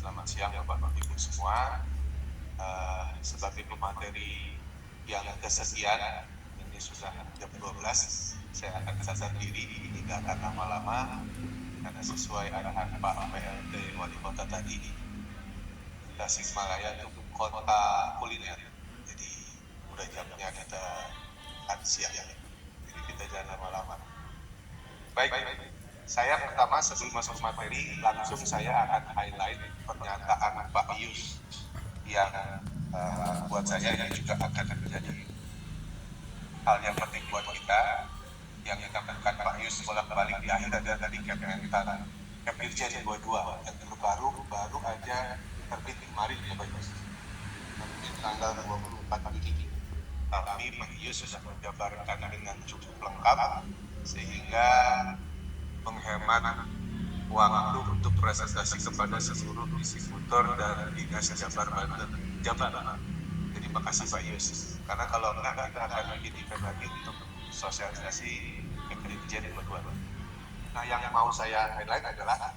Selamat siang Bapak Ibu semua. Sebagai pemateri yang kesekian, ini sudah jam 12, saya akan sadar diri, ini tidak akan lama-lama, karena sesuai arahan Pak PLT Wali Kota tadi, Tasikmalaya itu kota kuliner. Jadi udah jamnya kita makan siang, jadi kita jangan lama-lama. Baik, saya pertama sebelum masuk materi, langsung saya akan highlight pernyataan Pak Yus yang buat saya ini juga akan menjadi hal yang penting buat kita, yang dikatakan Pak Yus bolak-balik di akhir ada tadi Kementan Kepirjen 22 yang baru aja terbit kemarin ya Pak Yus, terbit tanggal 24 Juni. Tapi Pak Yus sudah menjabarkan dengan cukup lengkap sehingga menghemat waktu untuk presentasi kepada seluruh distributor dan dinas Jabar Banten. Jadi makasih Pak Yus. Karena kalau enggak kita akan bikin event lagi untuk sosialisasi Kementerian kedua. Nah, yang mau saya highlight adalah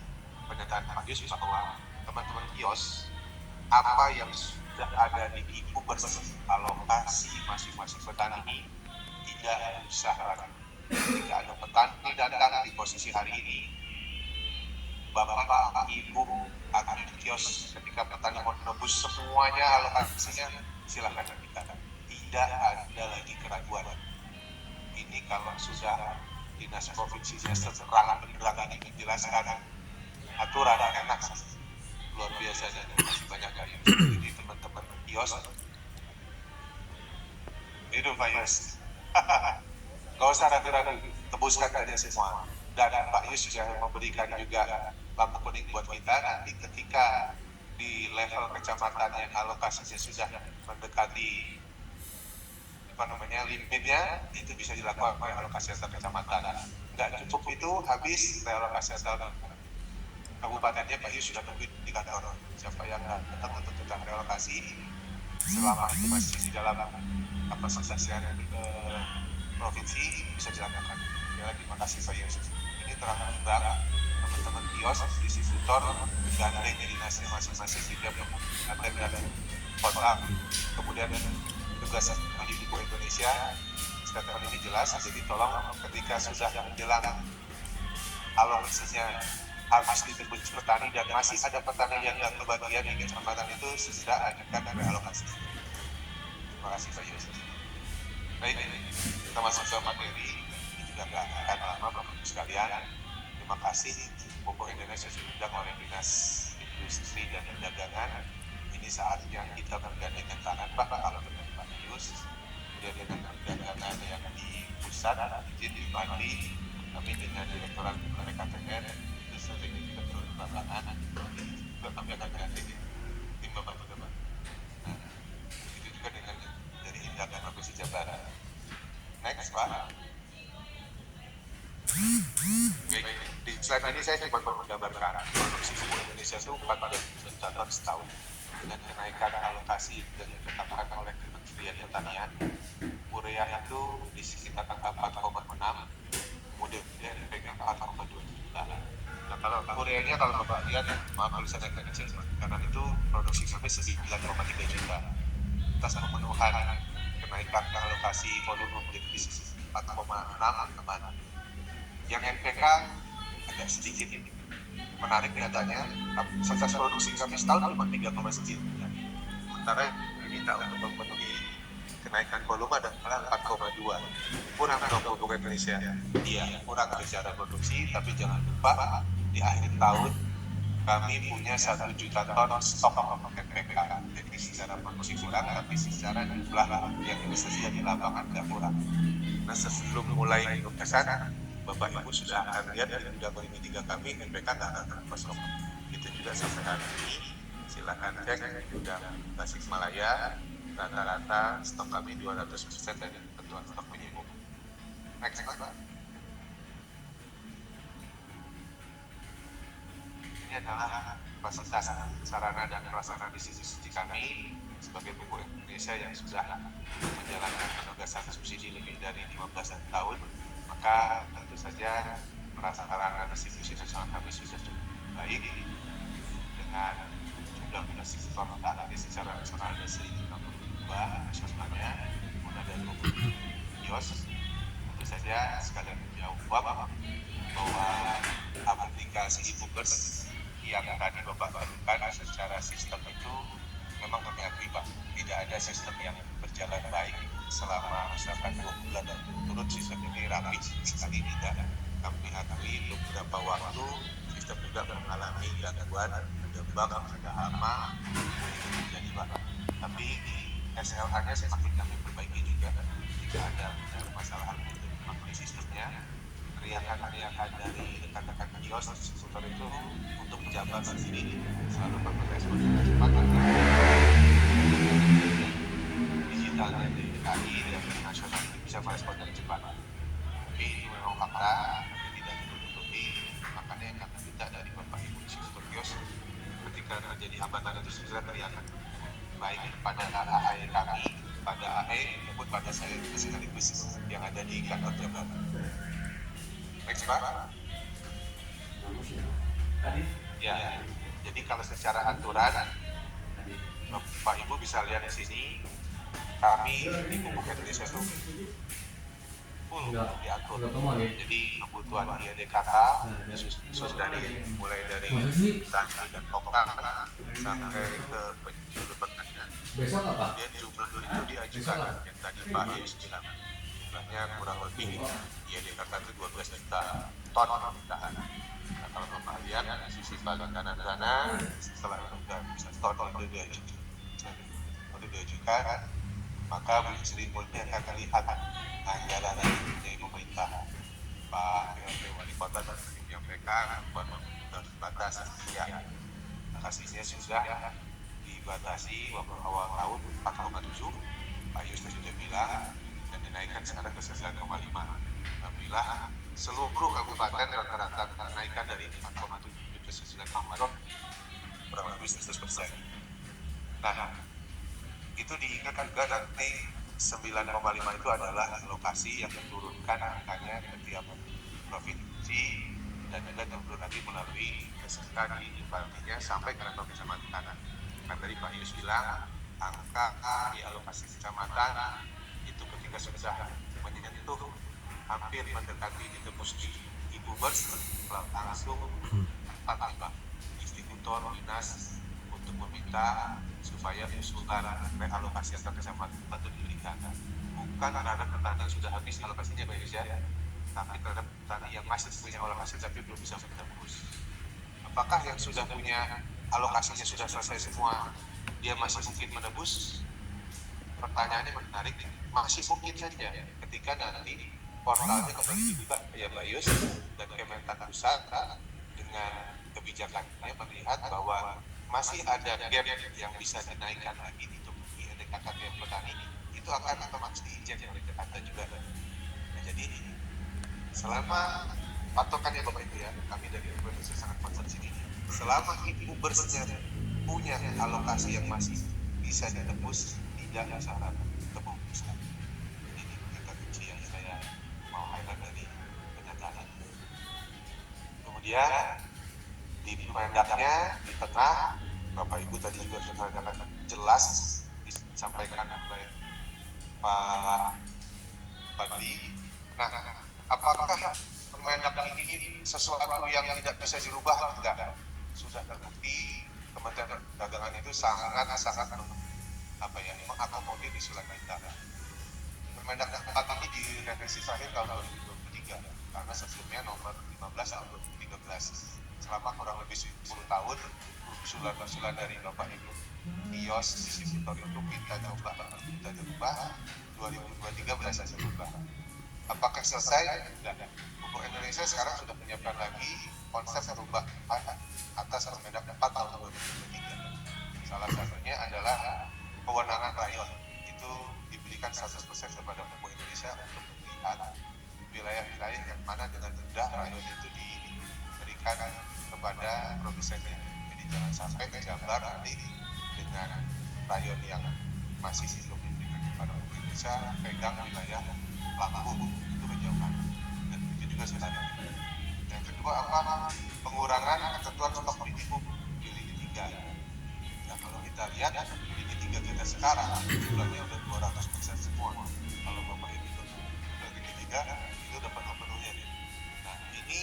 pernyataan Pak Yus bahwa teman-teman kios apa yang sudah ada di ibu alokasi masing-masing petani tidak usah lagi. Jika ada petani datang di posisi hari ini, Bapak, Ibu, akan kios ketika petani mau menebus semuanya alokasinya, silakan kita. Tidak ada lagi keraguan. Ini kalau sudah dinas provinsinya seterangan benderang ini menjelaskan aturan enak, luar biasa dan masih banyak kali. Jadi teman-teman kios, itu Pak Yus. Gak usah ragu-ragu, tebuskan aja semua. Dan Pak Yus sudah memberikan juga lampu kuning buat kita. Nanti ketika di level kecamatan yang alokasinya sudah mendekati limitnya, itu bisa dilakukan oleh alokasi antar kecamatan. Nggak cukup itu habis realokasi antar kabupatennya, Pak Yus sudah tunggu indikator siapa yang datang untuk kita relokasi selama itu masih di dalam kapasitas provinsi bisa dilakukan. Sekali lagi terima kasih Pak Yus. Ini terang-terang teman-teman kios, distributor, gandeng di dinasnya masing-masing di tiap kabupaten dan kota. Kemudian tugas di Ibu Indonesia statement ini jelas. Jadi tolong ketika sudah menjelang alokasinya habis ditebus petani dan masih ada petani yang nggak kebagian di kecamatan itu segera ajukan realokasi. Terima kasih Pak Yus. Baik, kita masuk ke materi. Ini juga nggak akan lama Bapak Ibu sekalian. Terima kasih Pupuk Indonesia sudah oleh Dinas Industri dan Perdagangan. Ini saatnya kita bergandingan tangan Pak kalau dengan Pak Yus, kemudian dengan perdagangan yang di pusat, izin di Bali, kami dengan Direktorat PKTN itu sering kita turun ke lapangan. Kami akan gandeng tim Bapak Ibu. Nah, itu juga dengan dari Indah dan Provinsi Jawa Barat. Next Pak. Baik, di slide ini saya coba menggambarkan produksi pupuk Indonesia itu 4 juta setahun dengan kenaikan alokasi dan ditetapkan oleh Kementerian Pertanian. Urea itu di sekitar angka 4,6, kemudian pegang 4,2 juta. Nah, kalau ureanya kalau Bapak lihat, maaf tulisannya agak kecil, karena itu produksi sampai 9,3 juta. Atas pemenuhan kenaikan alokasi volume menjadi 4,6 teman. Yang NPK agak sedikit menarik datanya, fasilitas produksi kami setahun cuma 3,9. Sementara kita untuk memenuhi kenaikan volume adalah 4,2. Kurang dong untuk Indonesia. Iya, kurang secara produksi, tapi jangan lupa di akhir tahun kami punya 1 juta ton stok NPK. Jadi secara produksi kurang, tapi secara jumlah yang tersedia di lapangan nggak kurang. Nah, sebelum mulai penugasan, Bapak Ibu sudah akan lihat di gudang ini 3 kami NPK nggak akan kosong. Itu juga sampai hari ini silakan cek di gudang Tasikmalaya, rata-rata stok kami 200% dari ketentuan stok minimum. Next Pak. Ini adalah fasilitas sarana dan prasarana distribusi kami sebagai Pupuk Indonesia yang sudah menjalankan penugasan subsidi lebih dari 15 tahun. Maka tentu saja prasarana distribusi nasional kami sudah cukup baik dengan sektor nanti secara nasional ada 1.062 nasionalnya, kemudian ada 20 kios. Tentu saja sekalian menjawab bahwa aplikasi e-bookers yang tadi Bapak barukan secara sistem itu memang kami akui Pak, tidak ada sistem yang berjalan baik selama misalkan 2 bulan dan turut sistem ini rapi sekali tidak. Kami akui beberapa waktu sistem juga mengalami gangguan, ada bug, ada hama, itu terjadi Pak. Tapi SLA-nya semakin kami perbaiki juga, tidak ada masalah untuk mengakui sistemnya. Teriakan-teriakan dari rekan-rekan kios distributor itu untuk pejabat sendiri selalu melakukan respon dengan cepat karena digitalnya di DKI dan nasional itu bisa merespon dengan cepat. Tapi itu memang fakta, tapi tidak ditutupi. Makanya yang kami minta dari Bapak Ibu distributor kios, ketika terjadi hambatan itu segera teriakan, baik pada AE kami, pada AE maupun pada saya sekaligus yang ada di kantor jabatan. Next Pak. Ya, jadi kalau secara aturan Bapak Ibu bisa lihat di sini, kami di Pupuk Indonesia itu full diatur. Jadi kebutuhan IADKK khusus dari mulai dari tangki dan kokang sampai ke penjuru pertanian. Kemudian jumlah itu diajukan yang tadi Pak Yus bilang, jumlahnya kurang lebih IADKK itu 12 juta ton permintaan. Nah, kalau Bapak lihat di sisi bagian kanan sana, setelah itu sudah bisa ton itu diajukan, maka Bu Sri Mulyani akan lihat anggaran dari pemerintah, Pak Wali Kota dan yang mereka buat batas ya, kasihnya sudah dibatasi waktu awal tahun 4,7, Pak Yus sudah bilang, dan dinaikkan sekarang ke 9,5. Alhamdulillah seluruh kabupaten rata-rata kenaikan dari 4,7 ke 9,5 kurang lebih 100%. Nah, itu diingat juga nanti 9,5 itu adalah alokasi yang diturunkan angkanya ke tiap provinsi dan juga tentu nanti melalui SK di bupatinya sampai ke level kecamatan. Kan tadi Pak Yus bilang angka di alokasi kecamatan itu ketika sudah menyentuh hampir mendekati ditembus di e-bookers langsung Pak distributor dinas untuk meminta supaya usulan realokasi antar kecamatan itu diberikan, bukan terhadap petani yang sudah habis alokasinya Pak Yus ya, tapi terhadap petani yang masih punya alokasi tapi belum bisa menembus. Apakah yang sudah punya alokasinya sudah selesai semua dia masih mungkin menebus? Pertanyaannya menarik, masih mungkin saja ketika nanti portalnya kembali dibuka ya Pak Yus dan Kementan Pusat dengan kebijakannya melihat bahwa masih ada gap yang bisa dinaikkan lagi untuk IADKK yang petani itu akan otomatis diizin oleh Jakarta juga. Nah, jadi selama patokannya Bapak Ibu ya, kami dari Indonesia sangat concern sini. Selama e-bookersnya punya alokasi yang masih bisa ditebus, tidak ada syarat tebus. Ini kata kunci yang saya mau highlight dari pernyataan. Kemudian di pendaknya di tengah, Bapak Ibu tadi juga sudah katakan jelas disampaikan oleh Pak Bandi. Nah, apakah Permendak ini sesuatu yang tidak bisa dirubah? Tidak. Sudah terbukti Kementerian Perdagangan itu sangat mengakomodir usulan kita. Permendak 4 ini direvisi terakhir tahun 2023 karena sebelumnya nomor 15 tahun 2013. Selama kurang lebih 10 tahun usulan-usulan dari Bapak Ibu kios distributor itu kita coba ubah, 2023 berhasil berubah. Apakah selesai? Tidak. Pupuk Indonesia sekarang sudah menyiapkan lagi konsep perubahan atas Permendak 4 tahun 2023. Salah satunya adalah kewenangan rayon itu diberikan 100% kepada Pupuk Indonesia untuk melihat wilayah-wilayah yang mana dengan mudah rayon itu diberikan kepada produsennya. Jadi jangan sampai Jabar nanti dengan rayon yang masih belum diberikan kepada Pupuk Indonesia pegang wilayah Lampung itu kejauhan. Dan itu juga sudah ada. Yang kedua apa? Pengurangan ketentuan stok minimum di lini 3. sekarang jumlahnya udah 200% semua. Kalau Bapak ini dari ketiga itu udah penuh-penuhnya nih. Nah ini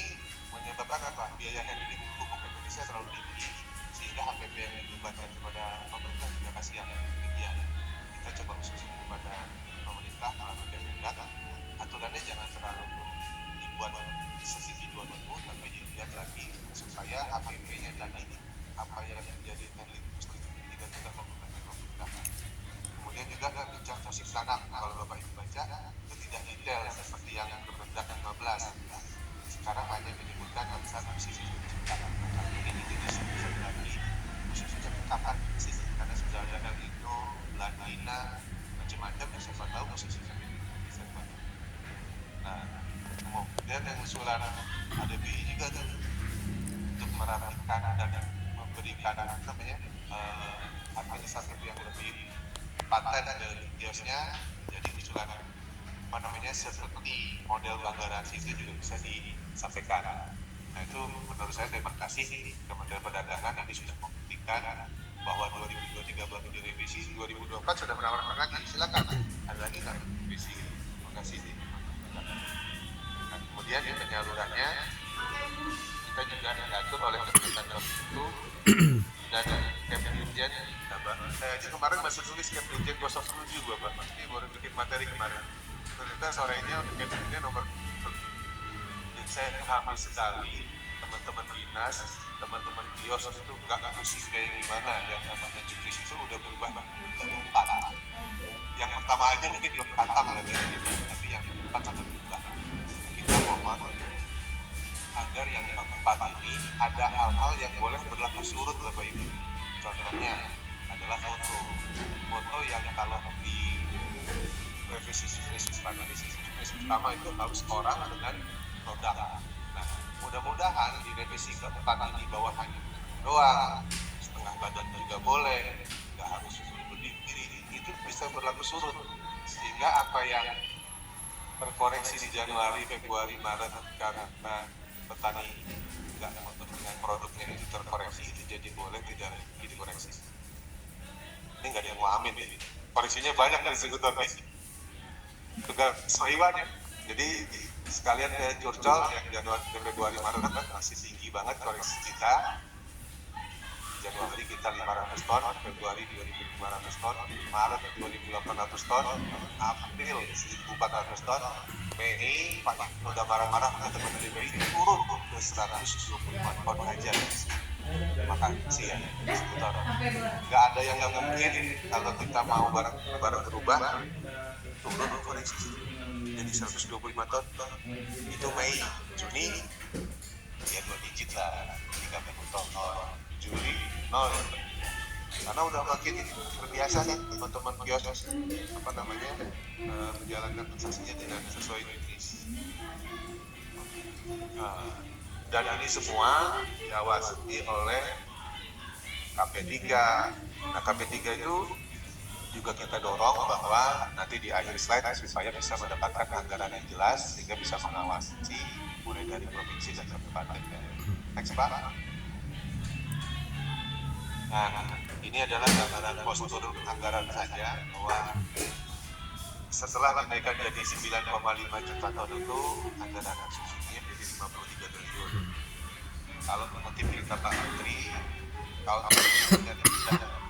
menyebabkan apa? Biaya handling pupuk Indonesia terlalu tinggi sehingga HPP yang dibebankan kepada pemerintah juga kasihan. Demikian kita coba usulkan kepada pemerintah melalui Kemendak, aturannya jangan terlalu dibuat sesisi dua minggu, tapi dilihat lagi supaya HPP-nya tadi apa yang menjadi handling cost itu tidak menggunakan pemerintah. Kemudian juga bincang sosial tanah, kalau Bapak Ibu baca itu tidak detail seperti yang Kemendak 15. Sekarang hanya menyebutkan alasan sisi tanah. Ini tidak sebesar lagi khususnya kapan sih, karena sudah ada El Nino, Lanina, macam-macam yang siapa tahu khususnya bisa dibantu. Nah, kemudian yang usulan ADBI juga tuh untuk merapikan dan memberikan administratif yang lebih paten dari kiosnya, jadi usulan seperti model bank garansi itu juga bisa disampaikan. Nah itu menurut saya terima kasih Kementerian Perdagangan yang sudah membuktikan bahwa 2023 baru direvisi, 2024 sudah menawarkan lagi, silakan ada lagi kan revisi. Terima kasih. Nah, kemudian penyalurannya kita juga diatur oleh Kementerian itu dan Kemdirjen. Saya aja kemarin masih tulis Kemdirjen 07 Bapak, pasti baru bikin materi kemarin. Ternyata sorenya Kemdirjen nomor. Saya hampir sekali teman-teman dinas, teman-teman kios itu nggak pusing kayak gimana, yang namanya juknis itu udah berubah empat. Yang pertama aja mungkin belum khatam tapi yang keempat akan berubah. Kita mohon agar yang keempat ini ada hal-hal yang boleh berlaku surut Bapak Ibu. Contohnya adalah foto yang kalau di revisi pertama itu harus orang dengan produk. Nah, mudah-mudahan di revisi keempat ini bawah hanya doang, setengah badan juga boleh, nggak harus berdiri, itu bisa berlaku surut, sehingga apa yang terkoreksi di Januari, Februari, Maret karena petani nggak untuk dengan produknya itu terkoreksi, itu jadi boleh tidak dikoreksi. Ini nggak ada yang mau amin ini. Koreksinya banyak dari sekutor nih. Juga soiwannya. Jadi sekalian ke curcol yang Januari, Februari, Maret kan masih tinggi banget koreksi kita. Januari kita 500 ton, Februari 2.500 ton, Maret 2.800 ton, April 1.400 ton, Mei Pak udah marah-marah ke teman DPI turun ke 125 ton aja. Makasih ya, seputar. Nggak ada yang nggak mungkin kalau kita mau barang berubah, turun koreksi. Jadi 125 ton itu Mei, Juni ya 2 digit lah, 30 ton. Juli 0, karena udah makin terbiasa nih teman-teman kios menjalankan transaksinya dengan sesuai juknis. Dan ini semua diawasi oleh KP3. Nah KP3 itu juga kita dorong bahwa nanti di akhir slide supaya bisa mendapatkan anggaran yang jelas sehingga bisa mengawasi mulai dari provinsi dan kabupaten. Next Pak. Nah, ini adalah gambaran postur anggaran saja bahwa setelah kenaikan jadi 9,5 juta ton itu anggaran subsidinya menjadi 53 triliun. Kalau nanti perintah Pak Menteri, kalau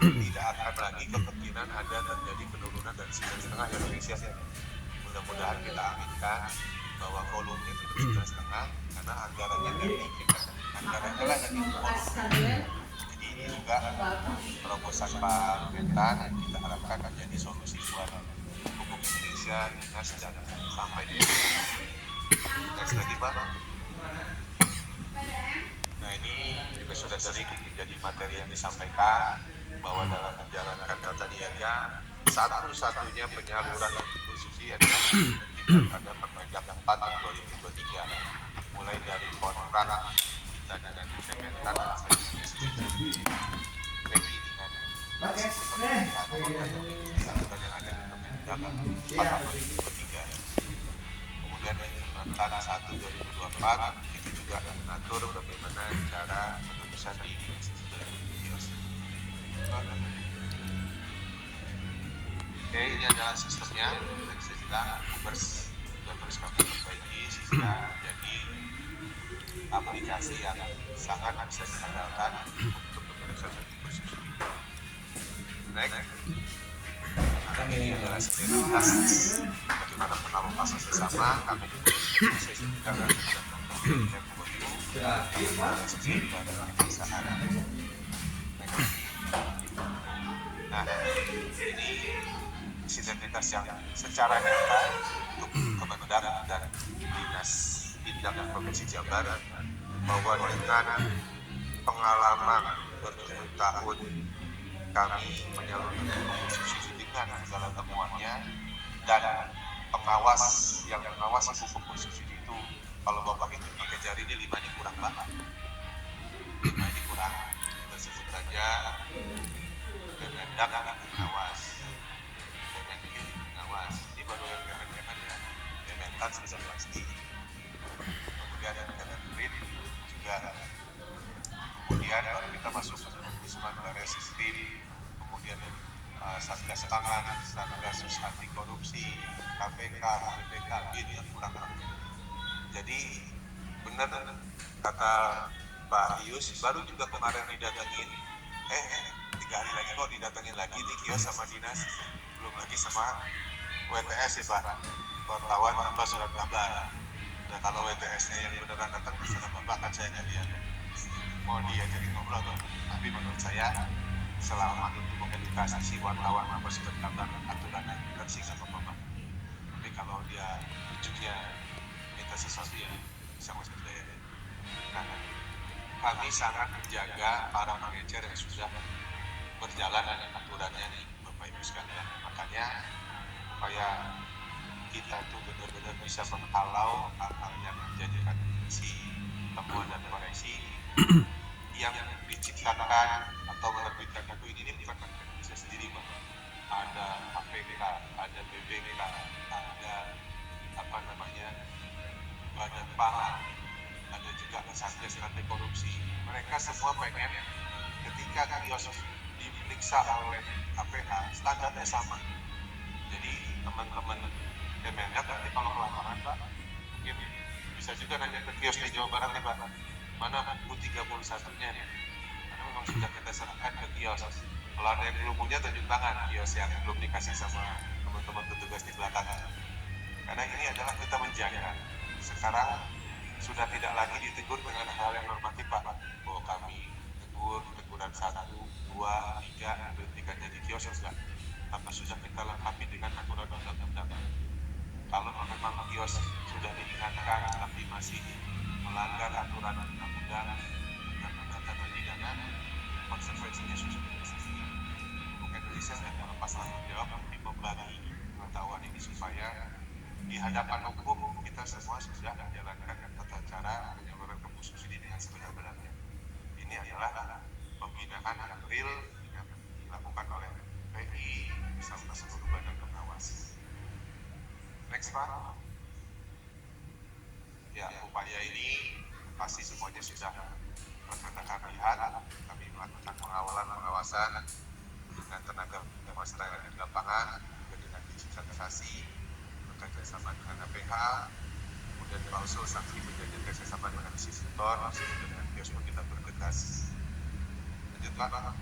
tidak akan lagi kemungkinan ada terjadi penurunan dari 9,5 yang Indonesia. Mudah-mudahan kita aminkan bahwa volumenya itu 9,5 karena anggarannya dari anggarannya lah yang divolume. Ini juga terobosan Pak Mentan kita harapkan menjadi solusi buat pupuk Indonesia dinas dan sampai di next lagi Pak. Nah ini juga sudah sering menjadi materi yang disampaikan bahwa dalam menjalankan tata niaga satu-satunya penyaluran subsidi adalah pada Permendak 4 tahun 2023 mulai dari kontrak kita dengan Kementan kemudian tanah 1 2024 itu juga akan mengatur bagaimana cara penulisan di kios. Oke, ini adalah sistemnya. Tadi saya bilang Ubers juga terus kami perbaiki sehingga menjadi aplikasi yang sangat bisa diandalkan untuk pemeriksaan bersubsidi. Next, ini adalah sinergitas bagaimana pengawasan bersama kami saya sebutkan Nah, ini sinergitas yang secara nyata untuk Kemendak dan Dinas Indak Provinsi Jabar bahwa dengan pengalaman bertahun-tahun kami menyalurkan subsidi dengan segala temuannya dan pengawas yang mengawasi pupuk subsidi itu, kalau Bapak itu pakai jari ini 5 ini kurang banget. 5 ini kurang. Kita sebut saja Kemendak pengawas, Kemenkeu pengawas. Ini baru yang Kemenkemen ya. Kementan sudah pasti. Kemudian ada Kemenrin juga. Kemudian baru kita masuk ke Ombudsman Baris Krim, kemudian Satgas Pangan, Satgas Anti Korupsi, KPK, BPK, ini yang kurang. Jadi benar kata Pak Ius, baru juga kemarin didatengin, 3 hari lagi kok didatengin lagi di kios sama dinas, belum lagi sama WTS ya Pak, wartawan tanpa surat kabar. Nah kalau WTS-nya yang beneran datang bersama Bapak kan saya nggak lihat. Mau diajari ngobrol tuh, tapi menurut saya selama itu mengedukasi si wartawan apa surat kabar aturan kan sih sama Bapak. Tapi kalau dia ujungnya minta sesuatu ya bisa masuk daya. Nah, kami sangat menjaga para manajer yang sudah berjalan dengan aturannya nih Bapak Ibu sekalian. Makanya supaya kita tuh benar-benar bisa menghalau hal-hal yang menjadikan si temuan dan koreksi yang diciptakan atau menerbitkan buku ini bukan bisa sendiri Pak. Ada APK, ada BPK, ada Badan Pangan, ada juga Satgas Anti Korupsi. Mereka semua pengen ketika kios diperiksa oleh KPH standarnya sama. Jadi teman-teman Kemendak nanti kalau ke lapangan Pak, mungkin bisa juga nanya ke kios di Jawa Barat nih Pak, mana buku 31-nya nih, karena memang sudah kita serahkan ke kios. Kalau ada yang belum punya tunjuk tangan kios yang belum dikasih sama teman-teman petugas di belakang. Karena ini adalah kita menjaga. Sekarang sudah tidak lagi ditegur dengan hal yang normatif Pak, bahwa kami teguran 1, 2, 3, berhentikan jadi kios sudah. Tapi sudah kita lengkapi dengan aturan undang-undang. Kalau memang kios sudah diingatkan tapi masih melanggar aturan undang-undang dengan pendekatan pidana, konsekuensinya sudah pasti. Untuk Indonesia dan dalam pasal jawab kami membagi pengetahuan ini supaya di hadapan hukum kita semua sudah menjalankan tata cara penyaluran pupuk subsidi dengan sebenar-benarnya. Ini adalah pembinaan yang real yang dilakukan oleh PI bersama seluruh badan pengawas. Next Pak. Ya, upaya ini pasti semuanya sudah kami lihat. Kami melakukan pengawasan dengan tenaga masyarakat di lapangan, dengan digitalisasi, bekerja sama dengan APH, kemudian klausul sanksi perjanjian kerjasama dengan distributor, dengan kios pun kita bergegas. Lanjut Pak.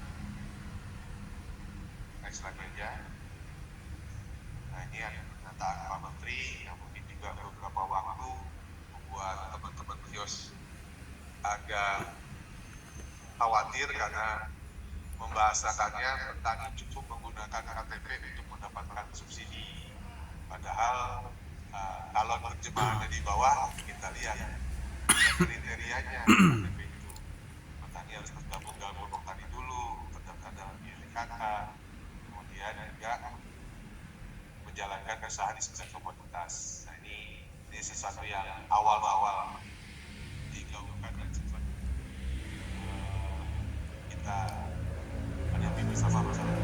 Next slide aja. Nah ini ada pernyataan Pak Menteri yang mungkin juga beberapa waktu membuat teman-teman kios agak khawatir karena membahasakannya petani cukup menggunakan KTP untuk mendapatkan subsidi. Padahal kalau terjemahannya di bawah kita lihat kriterianya KTP itu. Petani harus bergabung tani dulu, terdaftar dalam YLKK, kemudian juga menjalankan kesahan di sekitar komoditas. Nah ini sesuatu yang awal-awal digaungkan dan cepat kita hadapi bersama masalah.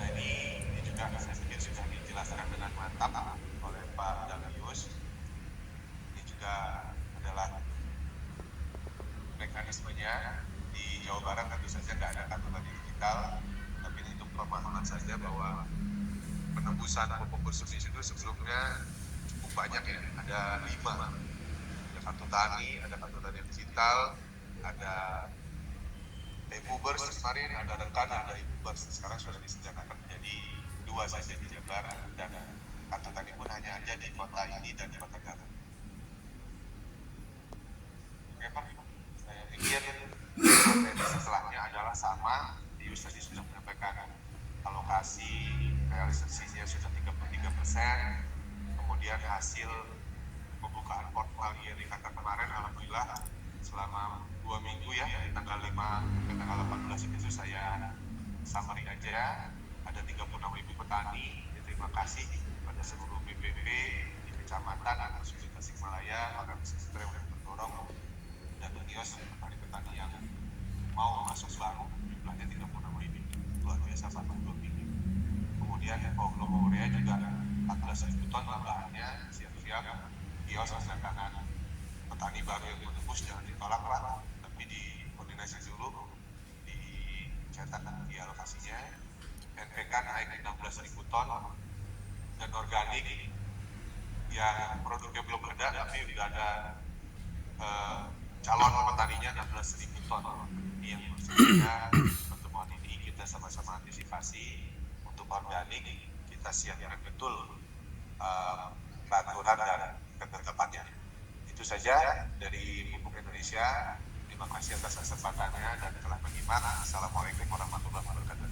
Nah ini juga saya pikir sudah dijelaskan dengan mantap oleh Pak Dalius. Ini juga adalah mekanismenya di Jawa Barat tentu saja nggak ada kartu tani digital, tapi ini untuk pemahaman saja bahwa penembusan pupuk bersubsidi itu sebelumnya cukup banyak ya, ada 5. Ada kartu tani, ada kartu tani digital, ada e-boomers kemarin, ada rekan, ada e-boomers. Sekarang sudah disediakan menjadi 2 saja di Jabar, dan kartu tani pun hanya ada di kota ini dan di kota Garut. Oke Pak, saya pikir materi setelahnya adalah sama. Yus tadi sudah menyampaikan alokasi realisasinya sudah 33%. Kemudian hasil pembukaan portfolio di kata kemarin, alhamdulillah selama 2 minggu ya, dari tanggal 5 ke tanggal 18 itu saya summary aja, ada 36.000 petani. Terima kasih pada seluruh BPP di kecamatan atau di Tasikmalaya, organisasi yang mendorong dan kios petani-petani yang mau masuk baru, jumlahnya 36.000, luar biasa Pak untuk ini. Kemudian Gloria juga 14.000 ton tambahannya, siap-siap kios cadangan petani baru yang menembus, jangan ditolak Pak, tapi dikoordinasi dulu, dicetak di alokasinya. NPK naik 16.000 ton, dan organik yang produknya belum ada tapi sudah ada calon petaninya 16.000 ton. Ini yang maksudnya pertemuan ini kita sama-sama antisipasi untuk organik, kita siapkan betul peraturan dan ketetapannya. Itu saja dari Pupuk Indonesia. Terima kasih atas kesempatannya dan telah menyimak. Assalamualaikum warahmatullahi wabarakatuh.